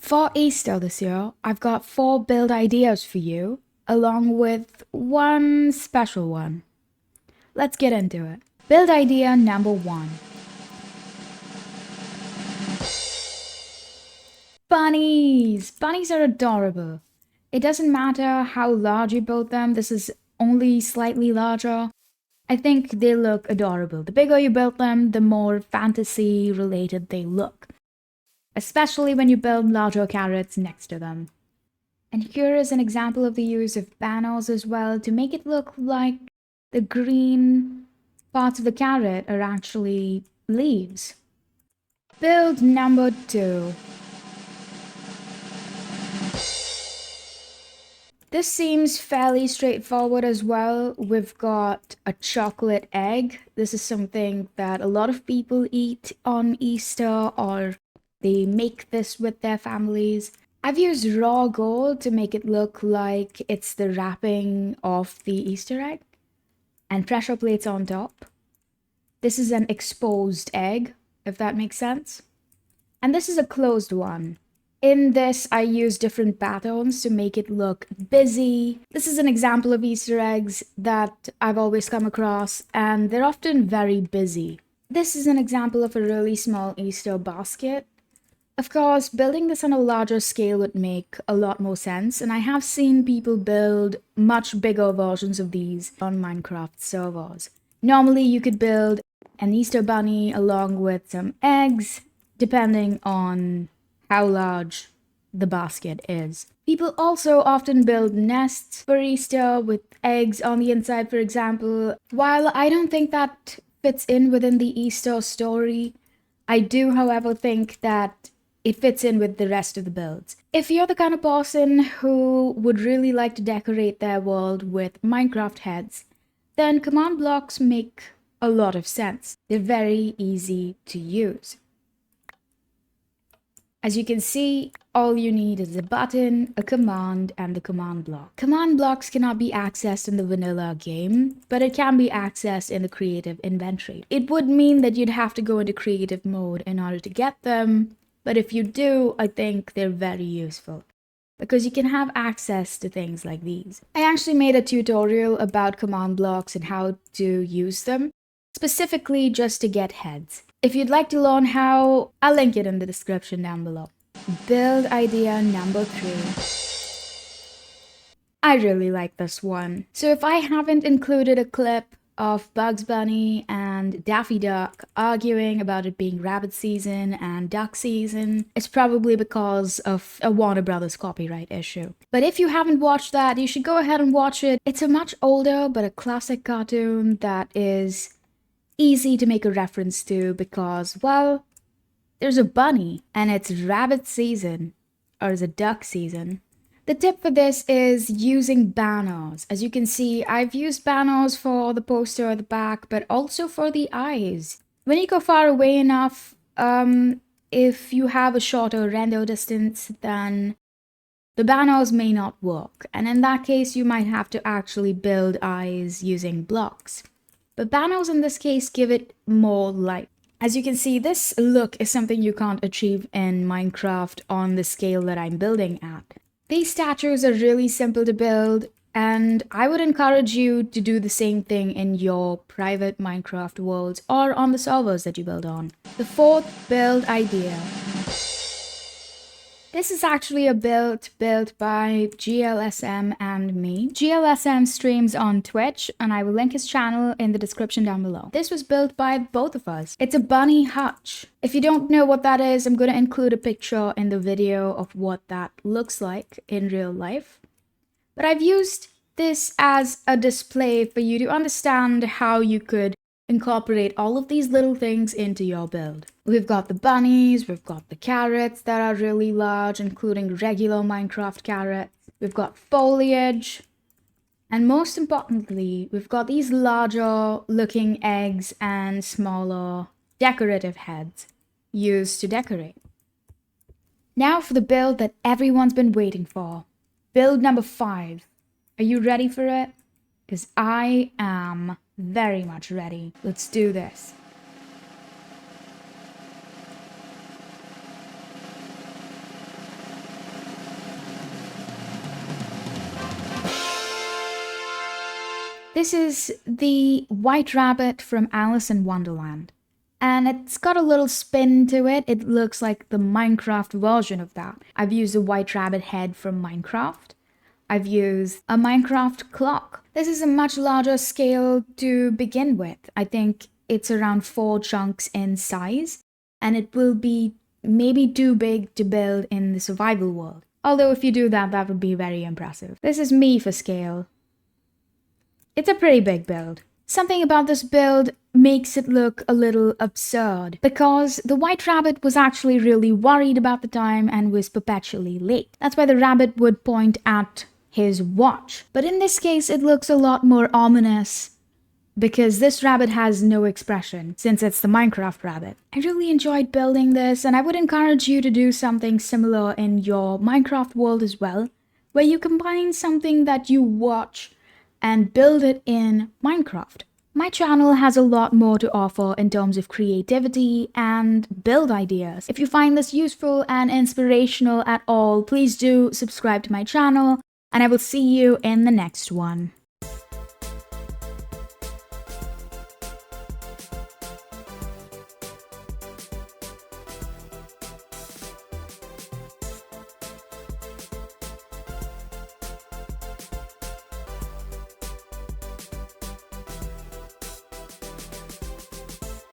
For Easter this year, I've got 4 build ideas for you, along with one special one. Let's get into it. Build idea number 1. Bunnies! Bunnies are adorable. It doesn't matter how large you build them, this is only slightly larger. I think they look adorable. The bigger you build them, the more fantasy related they look. Especially when you build larger carrots next to them. And here is an example of the use of banners as well to make it look like the green parts of the carrot are actually leaves. Build number 2. This seems fairly straightforward as well. We've got a chocolate egg. This is something that a lot of people eat on Easter, or they make this with their families. I've used raw gold to make it look like it's the wrapping of the Easter egg, and pressure plates on top. This is an exposed egg, if that makes sense. And this is a closed one. In this, I use different patterns to make it look busy. This is an example of Easter eggs that I've always come across, and they're often very busy. This is an example of a really small Easter basket. Of course, building this on a larger scale would make a lot more sense, and I have seen people build much bigger versions of these on Minecraft servers. Normally, you could build an Easter bunny along with some eggs, depending on how large the basket is. People also often build nests for Easter with eggs on the inside, for example. While I don't think that fits in within the Easter story, I do, however, think that it fits in with the rest of the builds. If you're the kind of person who would really like to decorate their world with Minecraft heads, then command blocks make a lot of sense. They're very easy to use. As you can see, all you need is a button, a command, and the command block. Command blocks cannot be accessed in the vanilla game, but it can be accessed in the creative inventory. It would mean that you'd have to go into creative mode in order to get them, but if you do, I think they're very useful, because you can have access to things like these. I actually made a tutorial about command blocks and how to use them, specifically just to get heads. If you'd like to learn how, I'll link it in the description down below. Build idea number 3. I really like this one. So if I haven't included a clip of Bugs Bunny and Daffy Duck arguing about it being rabbit season and duck season, it's probably because of a Warner Brothers copyright issue. But if you haven't watched that, you should go ahead and watch it. It's a much older but a classic cartoon that is easy to make a reference to because, well, there's a bunny and it's rabbit season, or is it duck season? The tip for this is using banners. As you can see, I've used banners for the poster at the back, but also for the eyes. When you go far away enough, if you have a shorter render distance, then the banners may not work. And in that case, you might have to actually build eyes using blocks. But banners in this case give it more life. As you can see, this look is something you can't achieve in Minecraft on the scale that I'm building at. These statues are really simple to build, and I would encourage you to do the same thing in your private Minecraft worlds or on the servers that you build on. The 4th build idea. This is actually a build built by GLSM and me. GLSM streams on Twitch, and I will link his channel in the description down below. This was built by both of us. It's a bunny hutch. If you don't know what that is, I'm going to include a picture in the video of what that looks like in real life. But I've used this as a display for you to understand how you could incorporate all of these little things into your build. We've got the bunnies, we've got the carrots that are really large, including regular Minecraft carrots. We've got foliage. And most importantly, we've got these larger looking eggs and smaller decorative heads used to decorate. Now for the build that everyone's been waiting for. Build number 5. Are you ready for it? Because I am very much ready. Let's do this. This is the White Rabbit from Alice in Wonderland. And it's got a little spin to it. It looks like the Minecraft version of that. I've used a White Rabbit head from Minecraft. I've used a Minecraft clock. This is a much larger scale to begin with. I think it's around 4 chunks in size, and it will be maybe too big to build in the survival world. Although if you do that, that would be very impressive. This is me for scale. It's a pretty big build. Something about this build makes it look a little absurd because the White Rabbit was actually really worried about the time and was perpetually late. That's why the rabbit would point at his watch. But in this case, it looks a lot more ominous because this rabbit has no expression since it's the Minecraft rabbit. I really enjoyed building this, and I would encourage you to do something similar in your Minecraft world as well, where you combine something that you watch and build it in Minecraft. My channel has a lot more to offer in terms of creativity and build ideas. If you find this useful and inspirational at all, please do subscribe to my channel, and I will see you in the next one.